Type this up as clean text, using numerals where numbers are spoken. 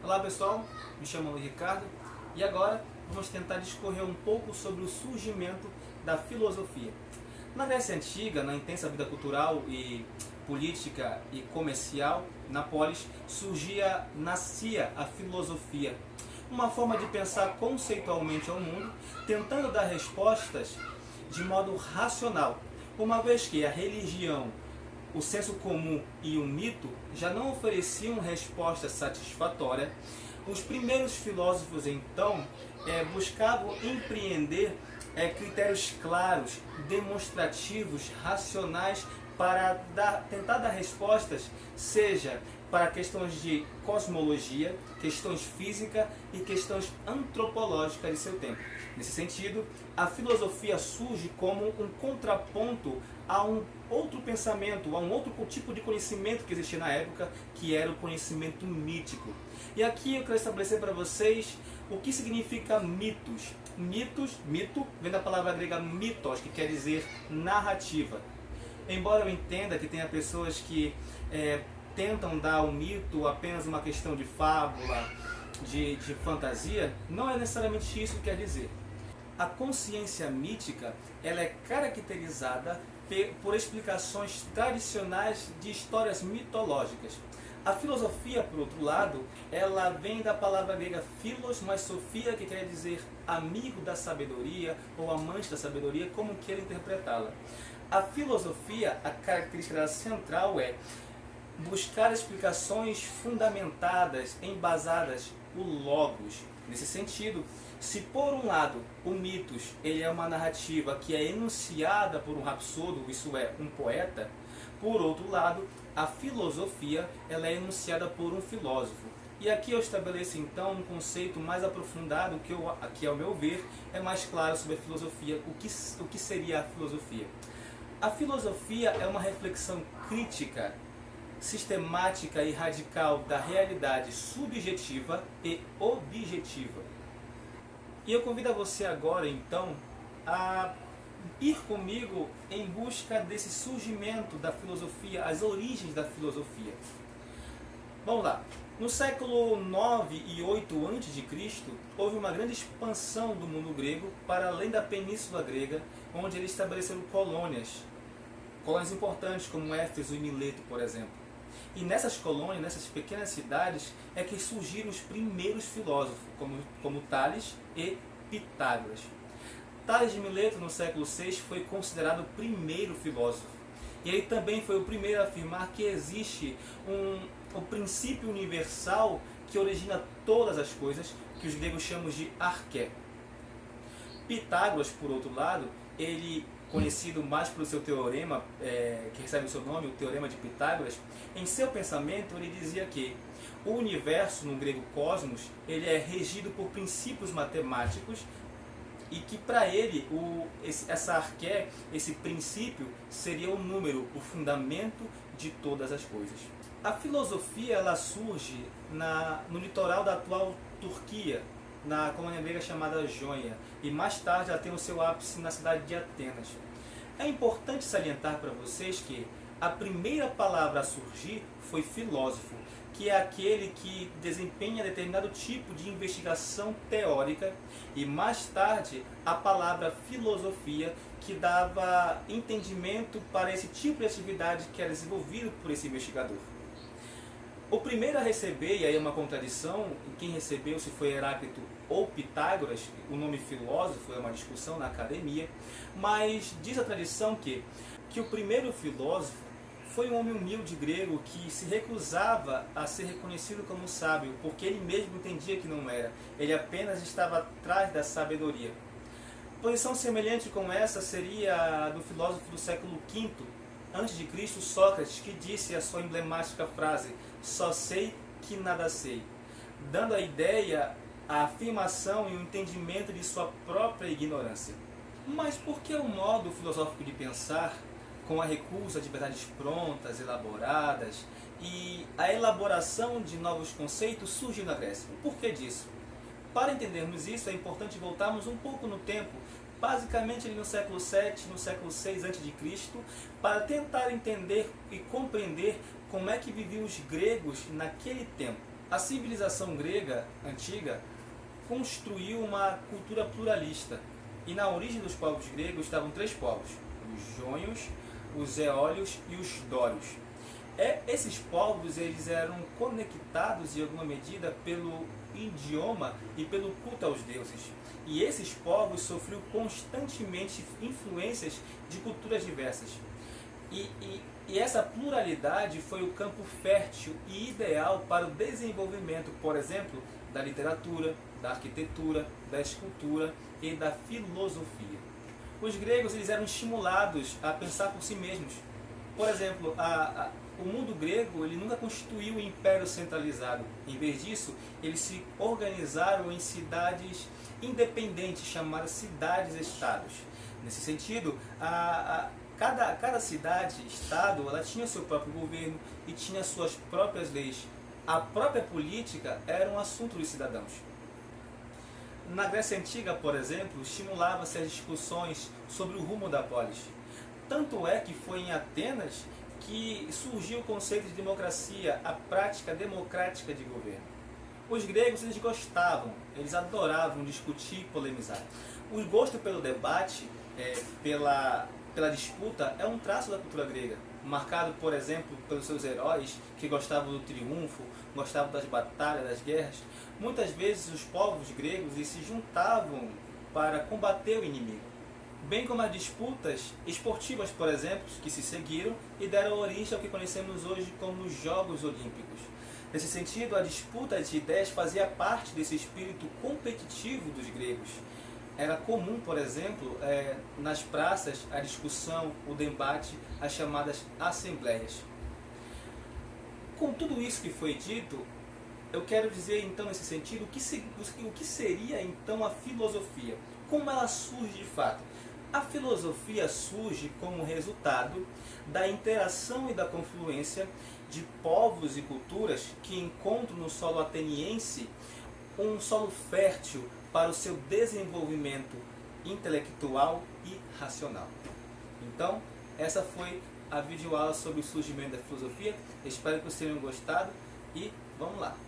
Olá pessoal, me chamo Ricardo e agora vamos tentar discorrer um pouco sobre o surgimento da filosofia. Na Grécia Antiga, na intensa vida cultural e política e comercial, na polis, nascia a filosofia, uma forma de pensar conceitualmente ao mundo, tentando dar respostas de modo racional, uma vez que a religião, o senso comum e o mito já não ofereciam resposta satisfatória. Os primeiros filósofos então buscavam empreender critérios claros, demonstrativos, racionais para tentar dar respostas, seja para questões de cosmologia, questões físicas e questões antropológicas de seu tempo. Nesse sentido, a filosofia surge como um contraponto a um outro pensamento, a um outro tipo de conhecimento que existia na época, que era o conhecimento mítico. E aqui eu quero estabelecer para vocês o que significa mitos. Mito vem da palavra grega mitos, que quer dizer narrativa. Embora eu entenda que tenha pessoas que tentam dar ao mito apenas uma questão de fábula, de fantasia, não é necessariamente isso que quer dizer. A consciência mítica ela é caracterizada por explicações tradicionais de histórias mitológicas. A filosofia, por outro lado, ela vem da palavra grega philos, mais sofia, que quer dizer amigo da sabedoria ou amante da sabedoria, como queira interpretá-la. A filosofia, a característica dela central é buscar explicações fundamentadas, embasadas, o logos. Nesse sentido, se por um lado o mitos ele é uma narrativa que é enunciada por um rapsodo, isso é, um poeta, por outro lado, a filosofia ela é enunciada por um filósofo. E aqui eu estabeleço então um conceito mais aprofundado que ao meu ver é mais claro sobre a filosofia, o que seria a filosofia. A filosofia é uma reflexão crítica, sistemática e radical da realidade subjetiva e objetiva. E eu convido a você agora, então, a ir comigo em busca desse surgimento da filosofia, as origens da filosofia. Vamos lá. No século 9 e 8 a.C., houve uma grande expansão do mundo grego para além da península grega, onde eles estabeleceram colônias importantes como Éfeso e Mileto, por exemplo. E nessas colônias, nessas pequenas cidades, é que surgiram os primeiros filósofos, como Tales e Pitágoras. Tales de Mileto, no século VI, foi considerado o primeiro filósofo. E ele também foi o primeiro a afirmar que existe um princípio universal que origina todas as coisas, que os gregos chamam de arqué. Pitágoras, por outro lado, ele conhecido mais pelo seu teorema, que recebe o seu nome, o Teorema de Pitágoras, em seu pensamento ele dizia que o universo, no grego cosmos, ele é regido por princípios matemáticos e que para ele essa arqué, esse princípio, seria o número, o fundamento de todas as coisas. A filosofia ela surge no litoral da atual Turquia, na colônia grega chamada Jônia, e mais tarde ela tem o seu ápice na cidade de Atenas. É importante salientar para vocês que a primeira palavra a surgir foi filósofo, que é aquele que desempenha determinado tipo de investigação teórica, e mais tarde a palavra filosofia, que dava entendimento para esse tipo de atividade que era desenvolvido por esse investigador. O primeiro a receber, e aí é uma contradição, quem recebeu se foi Heráclito ou Pitágoras, o nome filósofo é uma discussão na academia, mas diz a tradição que o primeiro filósofo foi um homem humilde grego que se recusava a ser reconhecido como sábio, porque ele mesmo entendia que não era, ele apenas estava atrás da sabedoria. Posição semelhante com essa seria a do filósofo do século V a.C., Sócrates, que disse a sua emblemática frase: "Só sei que nada sei", dando a ideia, a afirmação e o entendimento de sua própria ignorância. Mas por que o modo filosófico de pensar, com a recusa de verdades prontas, elaboradas, e a elaboração de novos conceitos surgiu na Grécia? O porquê disso? Para entendermos isso, é importante voltarmos um pouco no tempo, basicamente ali no século VII, no século VI a.C., para tentar entender e compreender como é que viviam os gregos naquele tempo. A civilização grega antiga construiu uma cultura pluralista. E na origem dos povos gregos estavam três povos: os jônios, os eólios e os dórios. Esses povos eles eram conectados em alguma medida pelo idioma e pelo culto aos deuses. E esses povos sofriam constantemente influências de culturas diversas. E essa pluralidade foi o campo fértil e ideal para o desenvolvimento, por exemplo, da literatura, da arquitetura, da escultura e da filosofia. Os gregos eles eram estimulados a pensar por si mesmos. Por exemplo, o mundo grego ele nunca constituiu um império centralizado. Em vez disso, eles se organizaram em cidades independentes, chamadas cidades-estados. Nesse sentido, cada cidade-estado ela tinha seu próprio governo e tinha suas próprias leis. A própria política era um assunto dos cidadãos. Na Grécia Antiga, por exemplo, estimulava-se as discussões sobre o rumo da polis. Tanto é que foi em Atenas que surgiu o conceito de democracia, a prática democrática de governo. Os gregos eles gostavam, eles adoravam discutir e polemizar. O gosto pelo debate, pela disputa, é um traço da cultura grega, marcado, por exemplo, pelos seus heróis que gostavam do triunfo, gostavam das batalhas, das guerras. Muitas vezes os povos gregos eles se juntavam para combater o inimigo, bem como as disputas esportivas, por exemplo, que se seguiram e deram origem ao que conhecemos hoje como os Jogos Olímpicos. Nesse sentido, a disputa de ideias fazia parte desse espírito competitivo dos gregos. Era comum, por exemplo, nas praças, a discussão, o debate, as chamadas assembleias. Com tudo isso que foi dito, eu quero dizer, então, nesse sentido, o que seria, então, a filosofia? Como ela surge de fato? A filosofia surge como resultado da interação e da confluência de povos e culturas que encontram no solo ateniense um solo fértil para o seu desenvolvimento intelectual e racional. Então, essa foi a videoaula sobre o surgimento da filosofia. Espero que vocês tenham gostado e vamos lá!